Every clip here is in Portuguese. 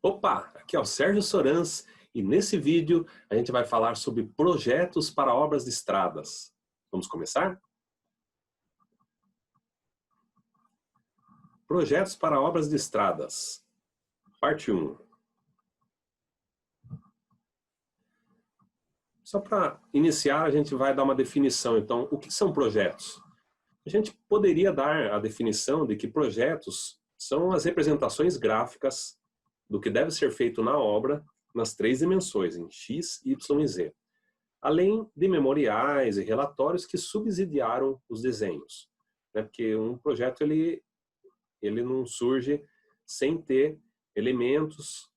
Opa, aqui é o Sérgio Sorans e nesse vídeo a gente vai falar sobre projetos para obras de estradas. Vamos começar? Projetos para obras de estradas, parte 1. Só para iniciar, a gente vai dar uma definição. Então, o que são projetos? A gente poderia dar a definição de que projetos são as representações gráficas do que deve ser feito na obra nas 3 dimensões, em X, Y e Z. Além de memoriais e relatórios que subsidiaram os desenhos. Porque um projeto ele não surge sem ter elementos,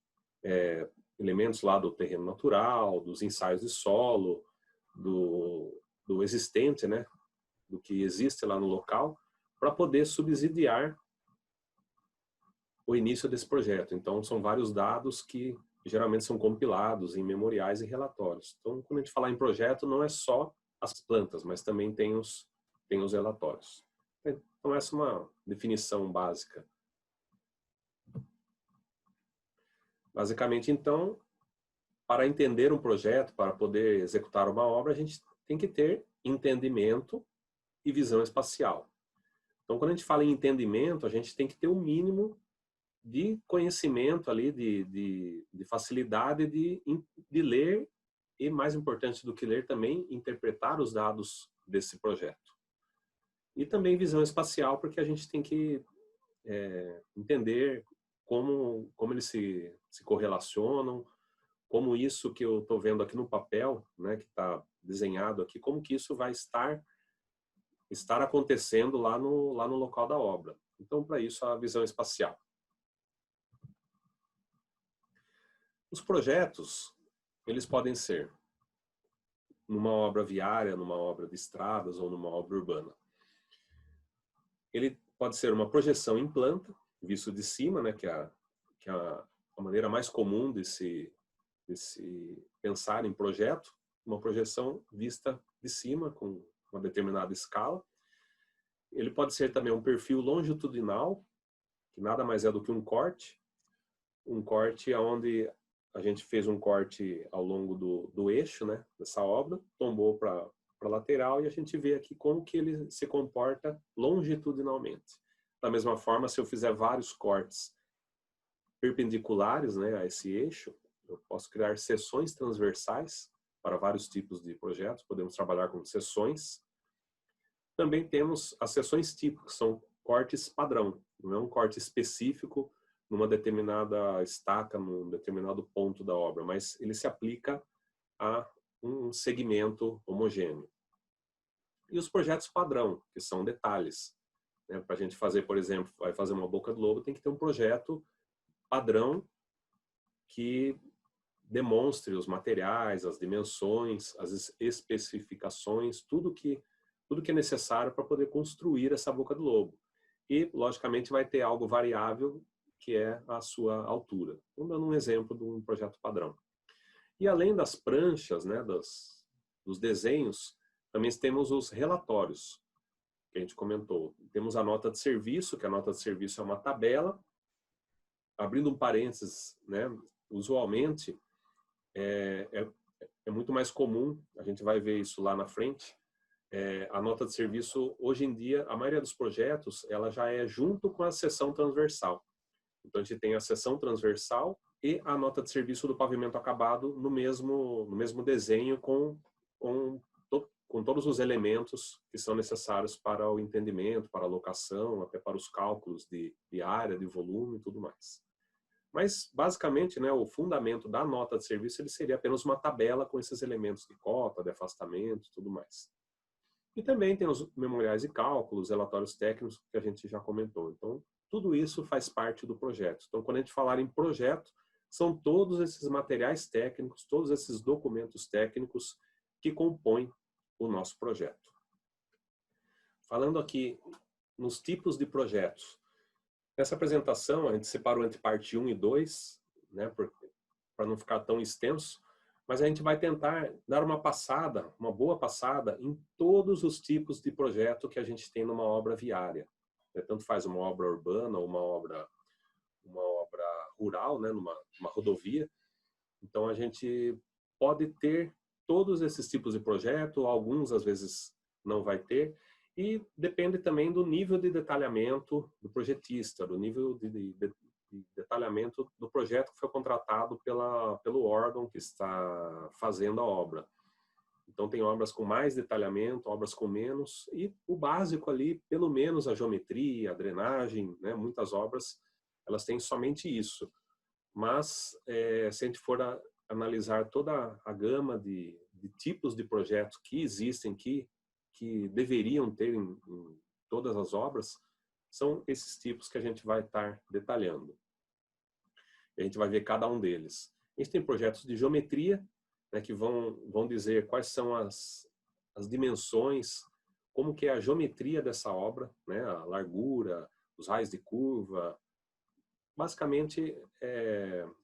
elementos lá do terreno natural, dos ensaios de solo, do existente, né? Do que existe lá no local, para poder subsidiar o início desse projeto. Então, são vários dados que geralmente são compilados em memoriais e relatórios. Então, quando a gente falar em projeto, não é só as plantas, mas também tem os relatórios. Então, essa é uma definição básica. Basicamente, então, para entender um projeto, para poder executar uma obra, a gente tem que ter entendimento e visão espacial. Então, quando a gente fala em entendimento, a gente tem que ter o mínimo de conhecimento ali, de facilidade de ler e, mais importante do que ler, também interpretar os dados desse projeto. E também visão espacial, porque a gente tem que entender como eles se correlacionam, como isso que eu estou vendo aqui no papel, né, que está desenhado aqui, como que isso vai estar acontecendo lá no local da obra. Então, para isso, a visão espacial. Os projetos, eles podem ser numa obra viária, numa obra de estradas ou numa obra urbana. Ele pode ser uma projeção em planta, visto de cima, né, que é a maneira mais comum de se pensar em projeto, uma projeção vista de cima com uma determinada escala. Ele pode ser também um perfil longitudinal, que nada mais é do que um corte onde a gente fez um corte ao longo do eixo, né, dessa obra, tombou para a lateral e a gente vê aqui como que ele se comporta longitudinalmente. Da mesma forma, se eu fizer vários cortes perpendiculares, né, a esse eixo, eu posso criar seções transversais para vários tipos de projetos, podemos trabalhar com seções. Também temos as seções tipo, que são cortes padrão, não é um corte específico numa determinada estaca, num determinado ponto da obra, mas ele se aplica a um segmento homogêneo. E os projetos padrão, que são detalhes. Né? Para a gente fazer, por exemplo, vai fazer uma boca do lobo, tem que ter um projeto padrão que demonstre os materiais, as dimensões, as especificações, tudo que é necessário para poder construir essa boca do lobo. E, logicamente, vai ter algo variável, que é a sua altura. Então, dando um exemplo de um projeto padrão. E além das pranchas, né, dos desenhos, também temos os relatórios, que a gente comentou. Temos a nota de serviço, que a nota de serviço é uma tabela. Abrindo um parênteses, né, usualmente, é muito mais comum, a gente vai ver isso lá na frente, a nota de serviço, hoje em dia, a maioria dos projetos, ela já é junto com a seção transversal. Então, a gente tem a seção transversal e a nota de serviço do pavimento acabado no mesmo desenho com todos os elementos que são necessários para o entendimento, para a locação, até para os cálculos de área, de volume e tudo mais. Mas, basicamente, né, o fundamento da nota de serviço ele seria apenas uma tabela com esses elementos de cota, de afastamento e tudo mais. E também tem os memoriais de cálculos, relatórios técnicos que a gente já comentou. Então, tudo isso faz parte do projeto. Então, quando a gente falar em projeto, são todos esses materiais técnicos, todos esses documentos técnicos que compõem o nosso projeto. Falando aqui nos tipos de projetos. Nessa apresentação, a gente separou entre parte 1 e 2, né, para não ficar tão extenso, mas a gente vai tentar dar uma boa passada em todos os tipos de projeto que a gente tem numa obra viária. Tanto faz uma obra urbana ou uma obra rural, né, numa rodovia. Então a gente pode ter todos esses tipos de projeto, alguns às vezes não vai ter, e depende também do nível de detalhamento do projetista, do nível de detalhamento do projeto que foi contratado pelo órgão que está fazendo a obra. Então tem obras com mais detalhamento, obras com menos, e o básico ali, pelo menos a geometria, a drenagem, né, muitas obras, elas têm somente isso. Mas se a gente for analisar toda a gama de tipos de projetos que existem, que deveriam ter em todas as obras, são esses tipos que a gente vai estar detalhando. E a gente vai ver cada um deles. A gente tem projetos de geometria, né, que vão dizer quais são as dimensões, como que é a geometria dessa obra, né, a largura, os raios de curva, basicamente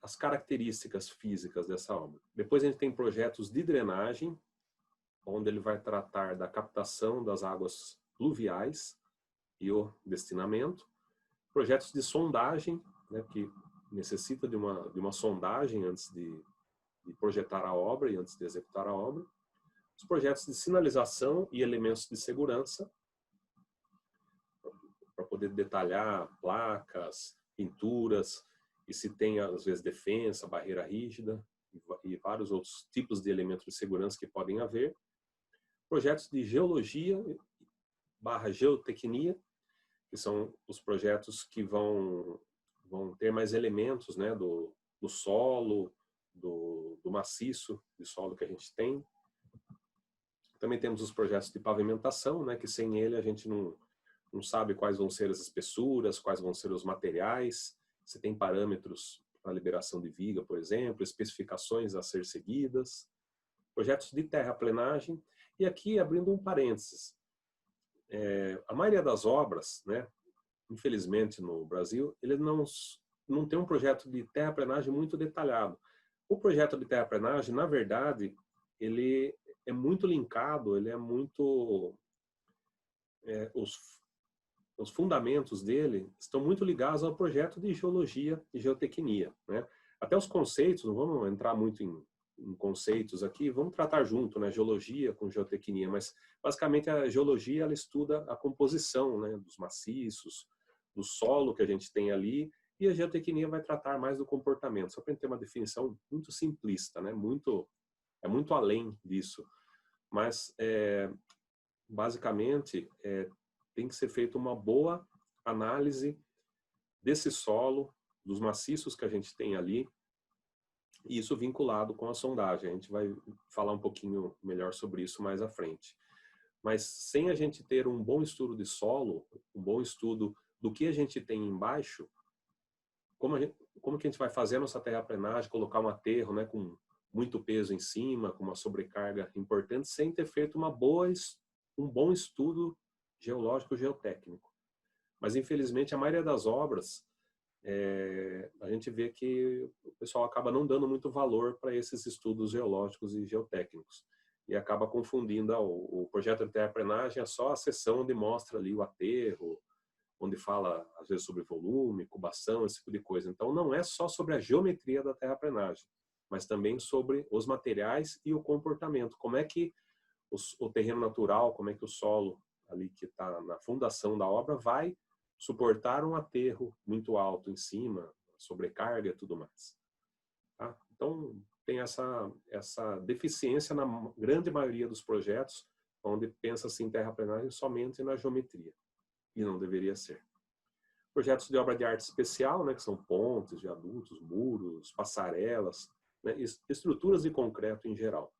as características físicas dessa obra. Depois a gente tem projetos de drenagem, onde ele vai tratar da captação das águas pluviais e o destinamento. Projetos de sondagem, né, que necessita de uma sondagem antes de projetar a obra e antes de executar a obra. Os projetos de sinalização e elementos de segurança, para poder detalhar placas, pinturas, e se tem, às vezes, defensa, barreira rígida, e vários outros tipos de elementos de segurança que podem haver. Projetos de geologia / geotecnia, que são os projetos que vão ter mais elementos, né, do solo, do maciço de solo que a gente tem. Também temos os projetos de pavimentação, né, que sem ele a gente não sabe quais vão ser as espessuras, quais vão ser os materiais, se tem parâmetros para liberação de viga, por exemplo, especificações a ser seguidas. Projetos de terraplenagem. E aqui, abrindo um parênteses, a maioria das obras, né, infelizmente no Brasil, ele não tem um projeto de terraplenagem muito detalhado. O projeto de terraplenagem, na verdade, ele é muito linkado, ele é muito... os fundamentos dele estão muito ligados ao projeto de geologia e geotecnia, né? Até os conceitos, não vamos entrar muito em conceitos aqui, vamos tratar junto, né, geologia com geotecnia, mas basicamente a geologia ela estuda a composição, né, dos maciços, do solo que a gente tem ali, e a geotecnia vai tratar mais do comportamento, só para a gente ter uma definição muito simplista, né, é muito além disso, mas basicamente tem que ser feita uma boa análise desse solo, dos maciços que a gente tem ali, e isso vinculado com a sondagem. A gente vai falar um pouquinho melhor sobre isso mais à frente. Mas sem a gente ter um bom estudo de solo, um bom estudo do que a gente tem embaixo, como que a gente vai fazer a nossa terraplenagem, colocar um aterro, né, com muito peso em cima, com uma sobrecarga importante, sem ter feito um bom estudo geológico geotécnico. Mas infelizmente a maioria das obras a gente vê que o pessoal acaba não dando muito valor para esses estudos geológicos e geotécnicos e acaba confundindo o projeto de terraplenagem é só a seção onde mostra ali o aterro, onde fala às vezes sobre volume, cubação, esse tipo de coisa. Então não é só sobre a geometria da terraplenagem, mas também sobre os materiais e o comportamento. Como é que o terreno natural, como é que o solo ali que está na fundação da obra vai suportar um aterro muito alto em cima, sobrecarga e tudo mais. Tá? Então, tem essa deficiência na grande maioria dos projetos, onde pensa-se em terraplenagem somente na geometria, e não deveria ser. Projetos de obra de arte especial, né, que são pontes, viadutos, muros, passarelas, né, estruturas de concreto em geral.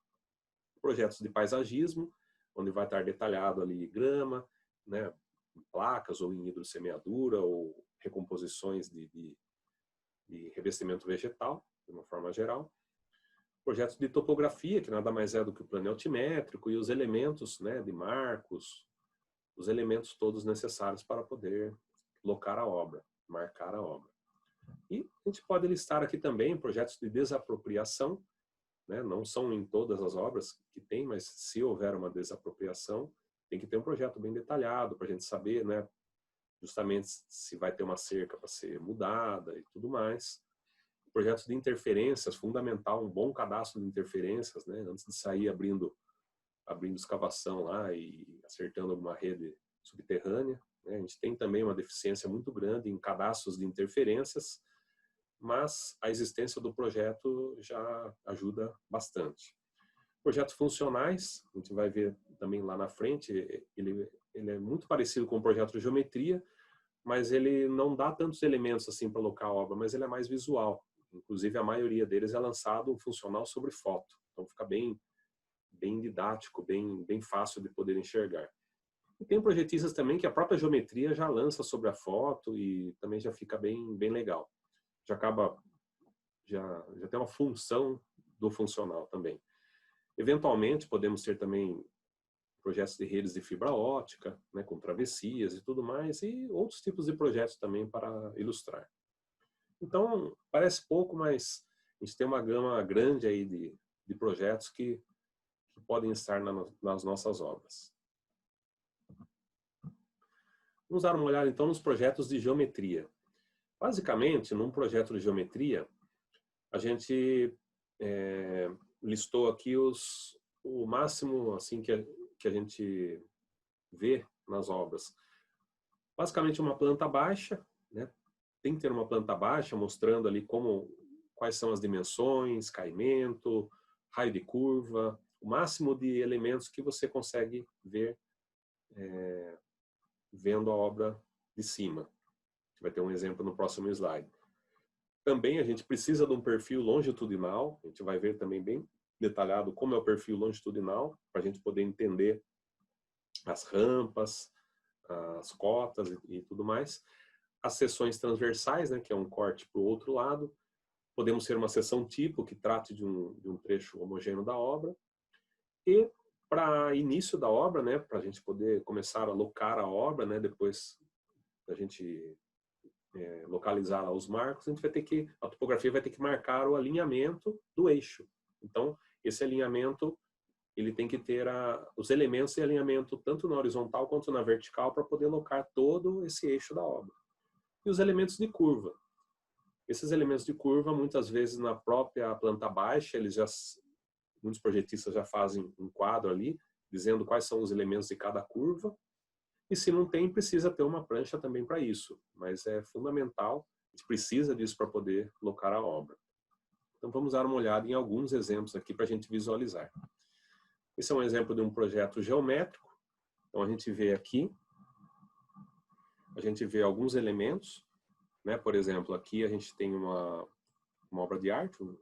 Projetos de paisagismo, onde vai estar detalhado ali grama, né, em placas ou em hidrossemeadura ou recomposições de revestimento vegetal, de uma forma geral. Projetos de topografia, que nada mais é do que o plano altimétrico e os elementos, né, de marcos, os elementos todos necessários para poder locar a obra, marcar a obra. E a gente pode listar aqui também projetos de desapropriação, né, não são em todas as obras que tem, mas se houver uma desapropriação, tem que ter um projeto bem detalhado para a gente saber, né, justamente se vai ter uma cerca para ser mudada e tudo mais. projetos de interferências, fundamental, um bom cadastro de interferências, né? Antes de sair abrindo escavação lá e acertando alguma rede subterrânea, né? A gente tem também uma deficiência muito grande em cadastros de interferências, mas a existência do projeto já ajuda bastante. Projetos funcionais, a gente vai ver também lá na frente, ele é muito parecido com o projeto de geometria, mas ele não dá tantos elementos assim para alocar a obra, mas ele é mais visual. Inclusive, a maioria deles é lançado funcional sobre foto, então fica bem didático, bem fácil de poder enxergar. E tem projetistas também que a própria geometria já lança sobre a foto e também já fica bem legal. Já tem uma função do funcional também. Eventualmente, podemos ter também projetos de redes de fibra ótica, né, com travessias e tudo mais, e outros tipos de projetos também para ilustrar. Então, parece pouco, mas a gente tem uma gama grande aí de projetos que podem estar nas nossas obras. Vamos dar uma olhada então nos projetos de geometria. Basicamente, num projeto de geometria, a gente listou aqui o máximo assim que a gente vê nas obras. Basicamente uma planta baixa, né? Tem que ter uma planta baixa mostrando ali quais são as dimensões, caimento, raio de curva, o máximo de elementos que você consegue ver vendo a obra de cima. Vai ter um exemplo no próximo slide. Também a gente precisa de um perfil longitudinal, a gente vai ver também bem detalhado como é o perfil longitudinal, para a gente poder entender as rampas, as cotas e tudo mais. As seções transversais, né, que é um corte para o outro lado. Podemos ter uma seção tipo, que trate de um trecho homogêneo da obra. E para início da obra, né, para a gente poder começar a alocar a obra, né, depois da gente localizar os marcos, a topografia vai ter que marcar o alinhamento do eixo. Então, esse alinhamento, ele tem que ter os elementos de alinhamento tanto na horizontal quanto na vertical para poder alocar todo esse eixo da obra. E os elementos de curva. Esses elementos de curva, muitas vezes na própria planta baixa, muitos projetistas já fazem um quadro ali, dizendo quais são os elementos de cada curva. E se não tem, precisa ter uma prancha também para isso. Mas é fundamental, a gente precisa disso para poder alocar a obra. Então vamos dar uma olhada em alguns exemplos aqui para a gente visualizar. Esse é um exemplo de um projeto geométrico. Então a gente vê aqui, alguns elementos, né? Por exemplo, aqui a gente tem uma obra de arte, um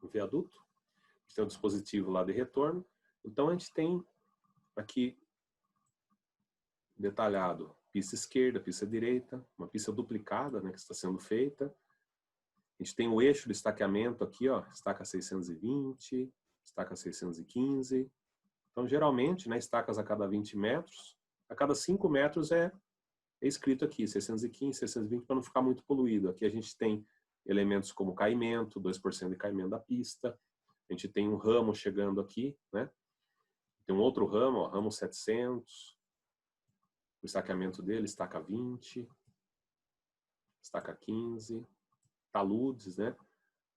viaduto. A gente tem um dispositivo lá de retorno. Então a gente tem aqui detalhado pista esquerda, pista direita, uma pista duplicada, né, que está sendo feita. A gente tem o eixo de estaqueamento aqui, ó, estaca 620, estaca 615. Então, geralmente, né, estacas a cada 20 metros, a cada 5 metros é escrito aqui, 615, 620, para não ficar muito poluído. Aqui a gente tem elementos como caimento, 2% de caimento da pista. A gente tem um ramo chegando aqui, né? Tem um outro ramo, ó, ramo 700. O estaqueamento dele, estaca 20, estaca 15, taludes, né?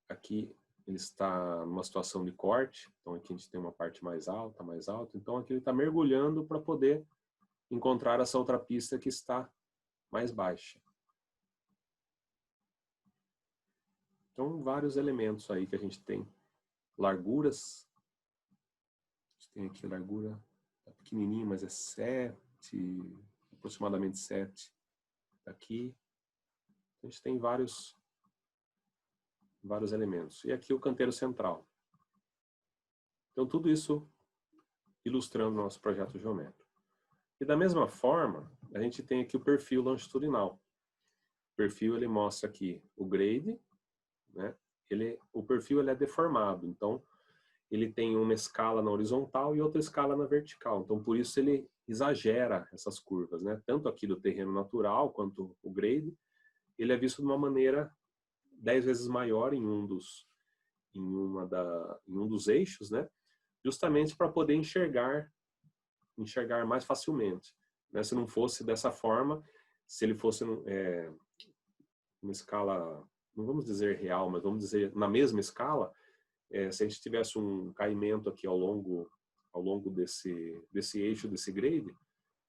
Aqui ele está numa situação de corte, então aqui a gente tem uma parte mais alta, então aqui ele está mergulhando para poder encontrar essa outra pista que está mais baixa. Então, vários elementos aí que a gente tem. Larguras, a gente tem aqui a largura pequenininha, mas é aproximadamente 7 aqui. A gente tem vários elementos. E aqui o canteiro central. Então, tudo isso ilustrando o nosso projeto geométrico. E da mesma forma, a gente tem aqui o perfil longitudinal. O perfil, ele mostra aqui o grade, né? O perfil ele é deformado, então ele tem uma escala na horizontal e outra escala na vertical. Então, por isso ele exagera essas curvas, né? Tanto aqui do terreno natural quanto o grade, ele é visto de uma maneira 10 vezes maior em um dos eixos, né? Justamente para poder enxergar mais facilmente, né? Se não fosse dessa forma, se ele fosse uma escala não vamos dizer real, mas vamos dizer na mesma escala, se a gente tivesse um caimento aqui ao longo desse eixo, desse grade,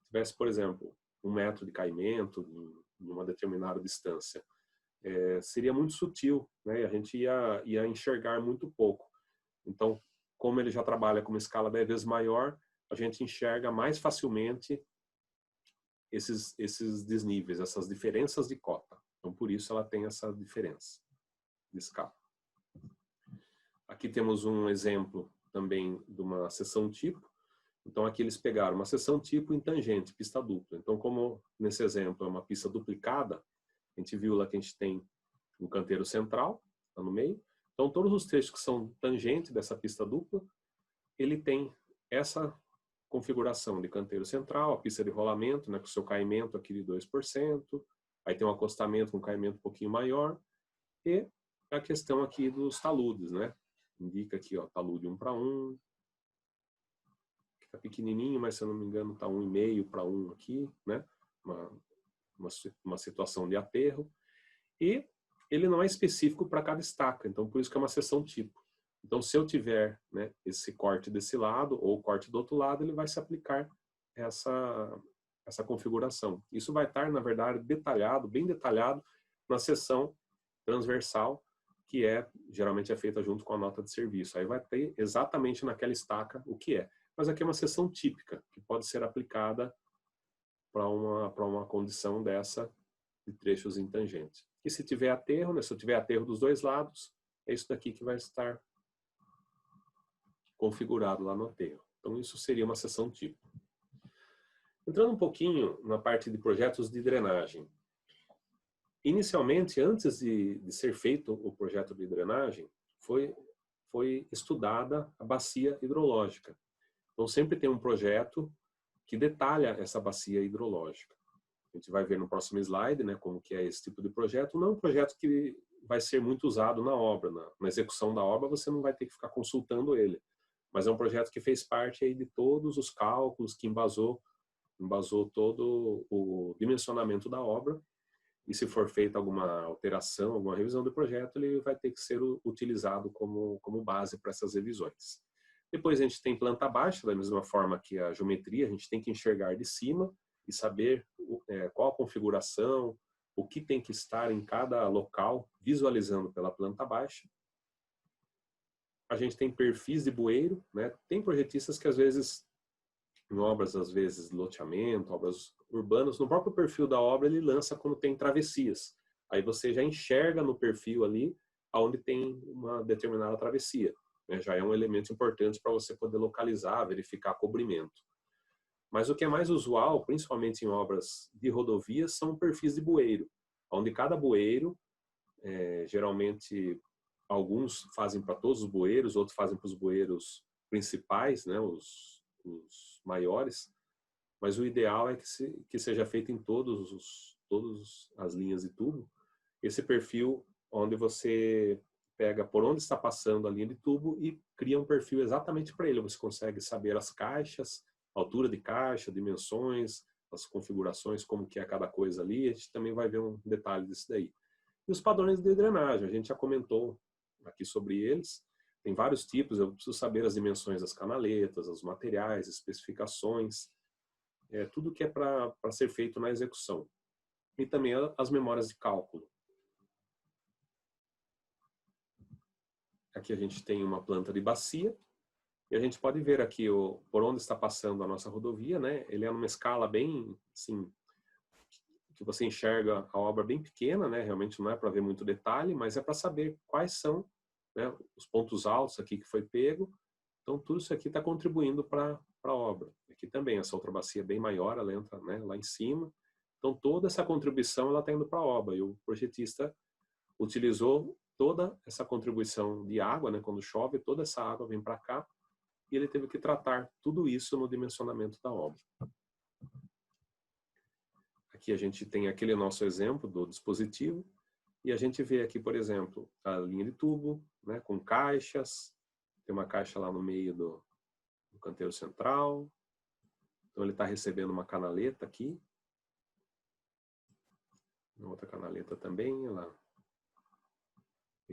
tivesse, por exemplo, 1 metro de caimento em uma determinada distância, seria muito sutil, né? E a gente ia enxergar muito pouco. Então, como ele já trabalha com uma escala 10 vezes maior, a gente enxerga mais facilmente esses desníveis, essas diferenças de cota. Então, por isso ela tem essa diferença de escala. Aqui temos um exemplo também de uma seção tipo. Então, aqui eles pegaram uma seção tipo em tangente, pista dupla. Então, como nesse exemplo é uma pista duplicada, a gente viu lá que a gente tem um canteiro central, lá no meio. Então, todos os trechos que são tangentes dessa pista dupla, ele tem essa configuração de canteiro central, a pista de rolamento, né, com o seu caimento aqui de 2%, aí tem um acostamento com um caimento um pouquinho maior, e a questão aqui dos taludes, né? Indica aqui, ó, talude 1:1, fica pequenininho, mas se eu não me engano tá 1,5 para 1 aqui, né? Uma situação de aterro. E ele não é específico para cada estaca, então por isso que é uma seção tipo. Então se eu tiver, né, esse corte desse lado ou corte do outro lado, ele vai se aplicar essa configuração. Isso vai estar, na verdade, detalhado, bem detalhado, na seção transversal, que geralmente é feita junto com a nota de serviço. Aí vai ter exatamente naquela estaca o que é. Mas aqui é uma seção típica, que pode ser aplicada para uma condição dessa de trechos em tangente. E se tiver aterro, né, se eu tiver aterro dos dois lados, é isso daqui que vai estar configurado lá no aterro. Então isso seria uma seção tipo. Entrando um pouquinho na parte de projetos de drenagem. Inicialmente, antes de ser feito o projeto de drenagem, foi estudada a bacia hidrológica. Então sempre tem um projeto que detalha essa bacia hidrológica. A gente vai ver no próximo slide, né, como que é esse tipo de projeto. Não é um projeto que vai ser muito usado na obra. Na execução da obra você não vai ter que ficar consultando ele. Mas é um projeto que fez parte aí de todos os cálculos, que embasou todo o dimensionamento da obra. E se for feita alguma alteração, alguma revisão do projeto, ele vai ter que ser utilizado como base para essas revisões. Depois a gente tem planta baixa, da mesma forma que a geometria, a gente tem que enxergar de cima e saber qual a configuração, o que tem que estar em cada local, visualizando pela planta baixa. A gente tem perfis de bueiro, né? Tem projetistas que às vezes, em obras, às vezes, de loteamento, obras urbanas, no próprio perfil da obra ele lança quando tem travessias. Aí você já enxerga no perfil ali onde tem uma determinada travessia, né? Já é um elemento importante para você poder localizar, verificar cobrimento. Mas o que é mais usual, principalmente em obras de rodovias, são perfis de bueiro, onde cada bueiro, geralmente alguns fazem para todos os bueiros, outros fazem para os bueiros principais, né, os maiores, mas o ideal é que seja feito em todas as linhas de tubo, esse perfil onde você pega por onde está passando a linha de tubo e cria um perfil exatamente para ele. Você consegue saber as caixas, altura de caixa, dimensões, as configurações, como que é cada coisa ali. A gente também vai ver um detalhe disso daí. E os padrões de drenagem, a gente já comentou aqui sobre eles. Tem vários tipos, eu preciso saber as dimensões das canaletas, os materiais, especificações, tudo que é para ser feito na execução. E também as memórias de cálculo. Aqui a gente tem uma planta de bacia, e a gente pode ver aqui por onde está passando a nossa rodovia, né? Ele é numa escala bem, assim, que você enxerga a obra bem pequena, né? Realmente não é para ver muito detalhe, mas é para saber quais são, né, os pontos altos aqui que foi pego. Então tudo isso aqui está contribuindo para a obra. Aqui também essa outra bacia bem maior, ela entra, né, lá em cima. Então toda essa contribuição ela está indo para a obra, e o projetista utilizou toda essa contribuição de água, né, quando chove, toda essa água vem para cá, e ele teve que tratar tudo isso no dimensionamento da obra. Aqui a gente tem aquele nosso exemplo do dispositivo, e a gente vê aqui, por exemplo, a linha de tubo, né, com caixas, tem uma caixa lá no meio do canteiro central, então ele está recebendo uma canaleta aqui, outra canaleta também, ela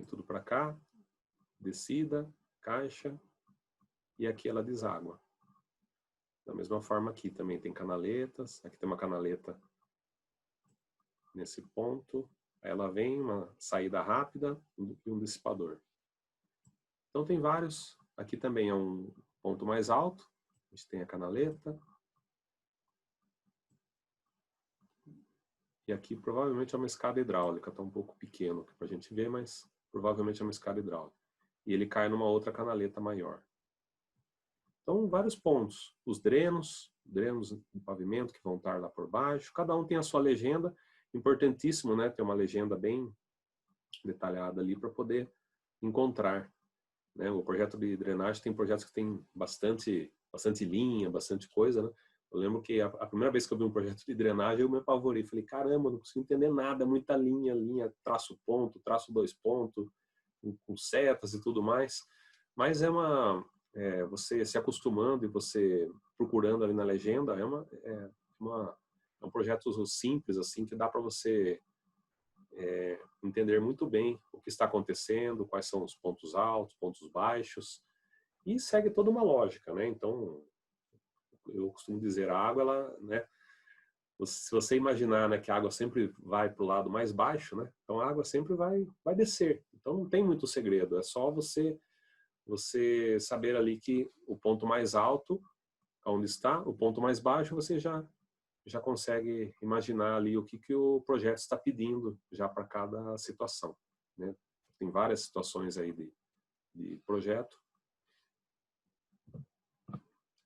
vem tudo para cá, descida, caixa, e aqui ela deságua. Da mesma forma aqui também tem canaletas, aqui tem uma canaleta nesse ponto, aí ela vem, uma saída rápida e um dissipador. Então tem vários, aqui também é um ponto mais alto, a gente tem a canaleta. E aqui provavelmente é uma escada hidráulica, está um pouco pequeno para a gente ver, mas provavelmente é uma escada hidráulica. E ele cai numa outra canaleta maior. Então, vários pontos. Os drenos do pavimento que vão estar lá por baixo. Cada um tem a sua legenda. Importantíssimo, né? Ter uma legenda bem detalhada ali para poder encontrar. Né? O projeto de drenagem tem projetos que tem bastante linha, bastante coisa, né? Eu lembro que a primeira vez que eu vi um projeto de drenagem, eu me apavorei. Falei, caramba, não consigo entender nada, muita linha, traço ponto, traço 2 pontos, com setas e tudo mais. Mas você se acostumando e você procurando ali na legenda, é um projeto simples, assim, que dá para você entender muito bem o que está acontecendo, quais são os pontos altos, pontos baixos, e segue toda uma lógica, né? Então, eu costumo dizer, a água, ela, né? Se você imaginar, né, que a água sempre vai para o lado mais baixo, né? Então a água sempre vai descer. Então não tem muito segredo, é só você saber ali que o ponto mais alto, onde está, o ponto mais baixo, você já consegue imaginar ali o que o projeto está pedindo já para cada situação, né? Tem várias situações aí de projeto.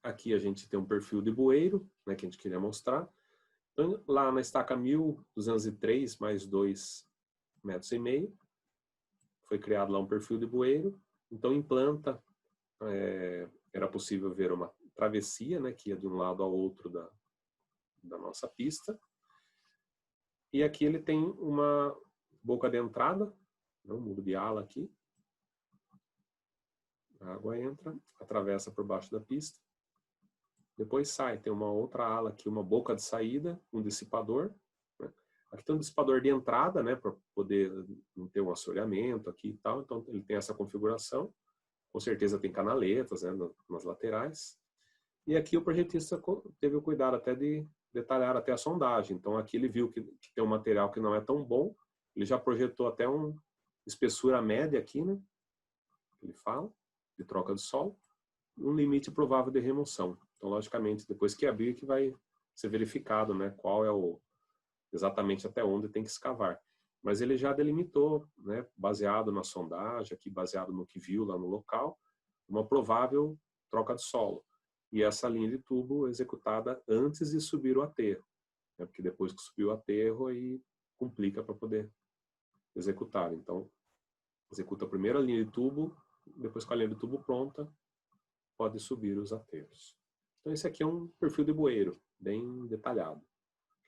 Aqui a gente tem um perfil de bueiro, né, que a gente queria mostrar. Então, lá na estaca 1203 mais 2,5 metros, foi criado lá um perfil de bueiro. Então, em planta, era possível ver uma travessia, né, que ia de um lado ao outro da nossa pista. E aqui ele tem uma boca de entrada, um muro de ala aqui. A água entra, atravessa por baixo da pista. Depois sai, tem uma outra ala aqui, uma boca de saída, um dissipador. Né? Aqui tem um dissipador de entrada, né, para poder não ter um assoreamento aqui e tal. Então ele tem essa configuração. Com certeza tem canaletas, né, nas laterais. E aqui o projetista teve o cuidado até de detalhar até a sondagem. Então aqui ele viu que tem um material que não é tão bom. Ele já projetou até uma espessura média aqui, né? Ele fala, de troca de solo. Um limite provável de remoção. Então, logicamente, depois que abrir, que vai ser verificado, né, qual é exatamente até onde tem que escavar. Mas ele já delimitou, né, baseado na sondagem, aqui baseado no que viu lá no local, uma provável troca de solo. E essa linha de tubo executada antes de subir o aterro, né, porque depois que subiu o aterro, aí complica para poder executar. Então, executa primeiro a linha de tubo, depois com a linha de tubo pronta, pode subir os aterros. Então esse aqui é um perfil de bueiro, bem detalhado.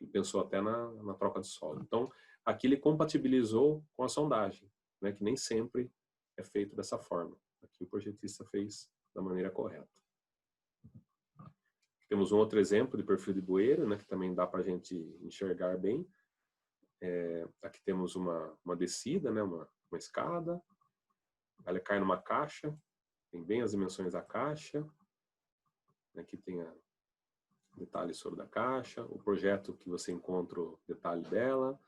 Ele pensou até na troca de solo. Então aqui ele compatibilizou com a sondagem, né, que nem sempre é feito dessa forma. Aqui o projetista fez da maneira correta. Temos um outro exemplo de perfil de bueiro, né, que também dá para a gente enxergar bem. Aqui temos uma descida, né, uma escada. Ela cai numa caixa. Tem bem as dimensões da caixa. Aqui tem detalhes sobre a caixa, o projeto que você encontra o detalhe dela,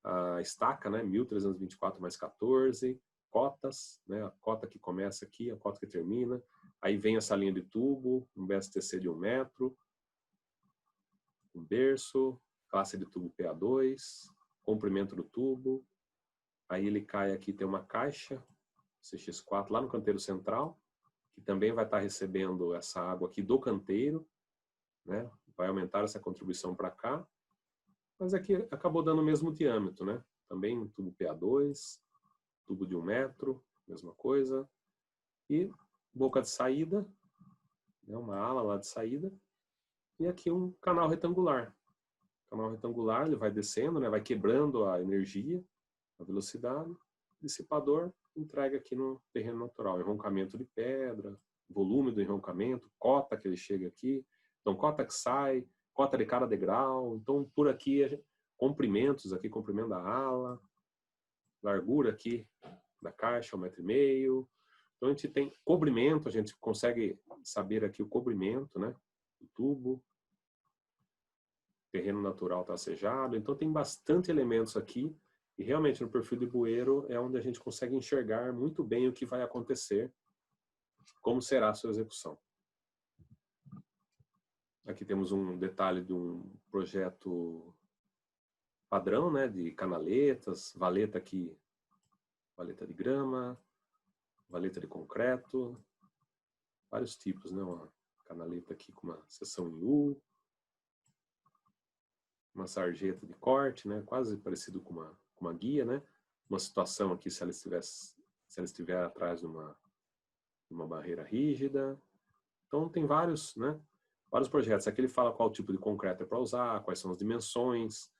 a estaca, né, 1324 mais 14, cotas, né, a cota que começa aqui, a cota que termina, aí vem essa linha de tubo, um BSTC de 1 metro, um berço, classe de tubo PA2, comprimento do tubo, aí ele cai aqui, tem uma caixa CX4 lá no canteiro central, que também vai estar recebendo essa água aqui do canteiro, né? Vai aumentar essa contribuição para cá, mas aqui acabou dando o mesmo diâmetro, né? Também um tubo PA2, tubo de 1 metro, mesma coisa, e boca de saída, né? Uma ala lá de saída, e aqui um canal retangular. O canal retangular, ele vai descendo, né? Vai quebrando a energia, a velocidade, dissipador entrega aqui no terreno natural, enroncamento de pedra, volume do enroncamento, cota que ele chega aqui, então cota que sai, cota de cada degrau, então por aqui comprimentos aqui, comprimento da ala, largura aqui da caixa, 1,5 m. Então a gente tem cobrimento, a gente consegue saber aqui o cobrimento, né, do tubo. Terreno natural tracejado, então tem bastante elementos aqui e realmente no perfil de bueiro é onde a gente consegue enxergar muito bem o que vai acontecer, como será a sua execução. Aqui temos um detalhe de um projeto padrão, né, de canaletas, valeta aqui, valeta de grama, valeta de concreto, vários tipos, né, uma canaleta aqui com uma seção em U, uma sarjeta de corte, né, quase parecido com uma guia, né, uma situação aqui se ela estiver atrás de uma barreira rígida. Então tem vários, né, vários projetos. Aqui ele fala qual tipo de concreto é para usar, quais são as dimensões.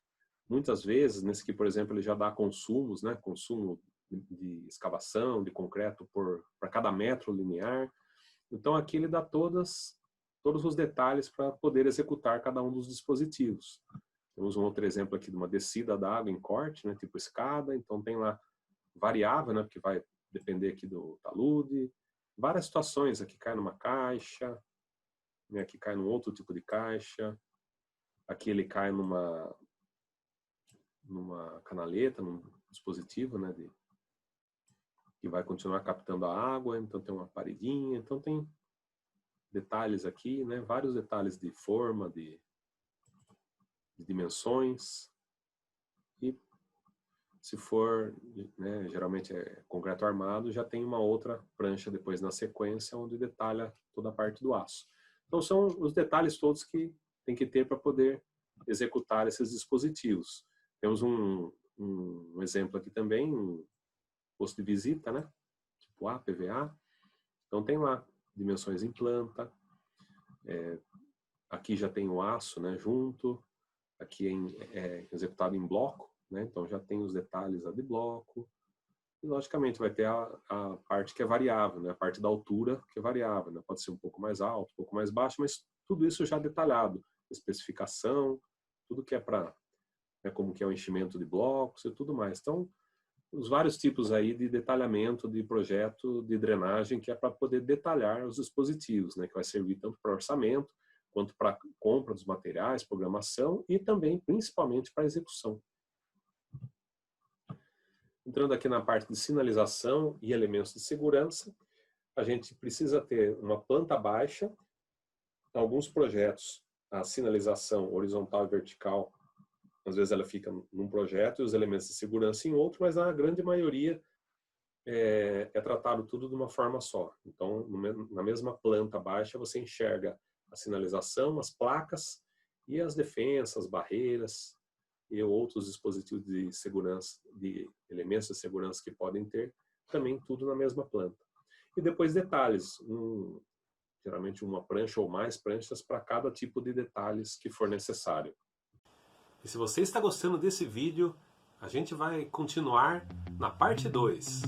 Muitas vezes, nesse aqui, por exemplo, ele já dá consumos, né, consumo de escavação, de concreto para cada metro linear. Então aqui ele dá todos os detalhes para poder executar cada um dos dispositivos. Temos um outro exemplo aqui de uma descida da água em corte, né, tipo escada. Então tem lá variável, né, porque vai depender aqui do talude. Várias situações, aqui cai numa caixa, né, aqui cai num outro tipo de caixa. Aqui ele cai numa canaleta, num dispositivo, né, que vai continuar captando a água. Então tem uma paredinha, então tem detalhes aqui, né, vários detalhes de forma, de dimensões. E se for, né, geralmente é concreto armado, já tem uma outra prancha depois na sequência onde detalha toda a parte do aço. Então são os detalhes todos que tem que ter para poder executar esses dispositivos. Temos um exemplo aqui também, um posto de visita, né, tipo A, PVA. Então tem lá dimensões em planta, aqui já tem o aço, né, junto. Aqui é executado em bloco, né? Então já tem os detalhes de bloco. E logicamente vai ter a parte que é variável, né? A parte da altura que é variável, né? Pode ser um pouco mais alto, um pouco mais baixo, mas tudo isso já detalhado. Especificação, tudo que é para, né, como que é o enchimento de blocos e tudo mais. Então, os vários tipos aí de detalhamento de projeto de drenagem que é para poder detalhar os dispositivos, né? Que vai servir tanto para orçamento, quanto para compra dos materiais, programação e também, principalmente, para execução. Entrando aqui na parte de sinalização e elementos de segurança, a gente precisa ter uma planta baixa. Em alguns projetos, a sinalização horizontal e vertical, às vezes ela fica num projeto e os elementos de segurança em outro, mas na grande maioria é tratado tudo de uma forma só. Então, na mesma planta baixa, você enxerga a sinalização, as placas e as defensas, barreiras e outros dispositivos de segurança, de elementos de segurança que podem ter, também tudo na mesma planta. E depois detalhes, geralmente uma prancha ou mais pranchas para cada tipo de detalhes que for necessário. E se você está gostando desse vídeo, a gente vai continuar na parte 2.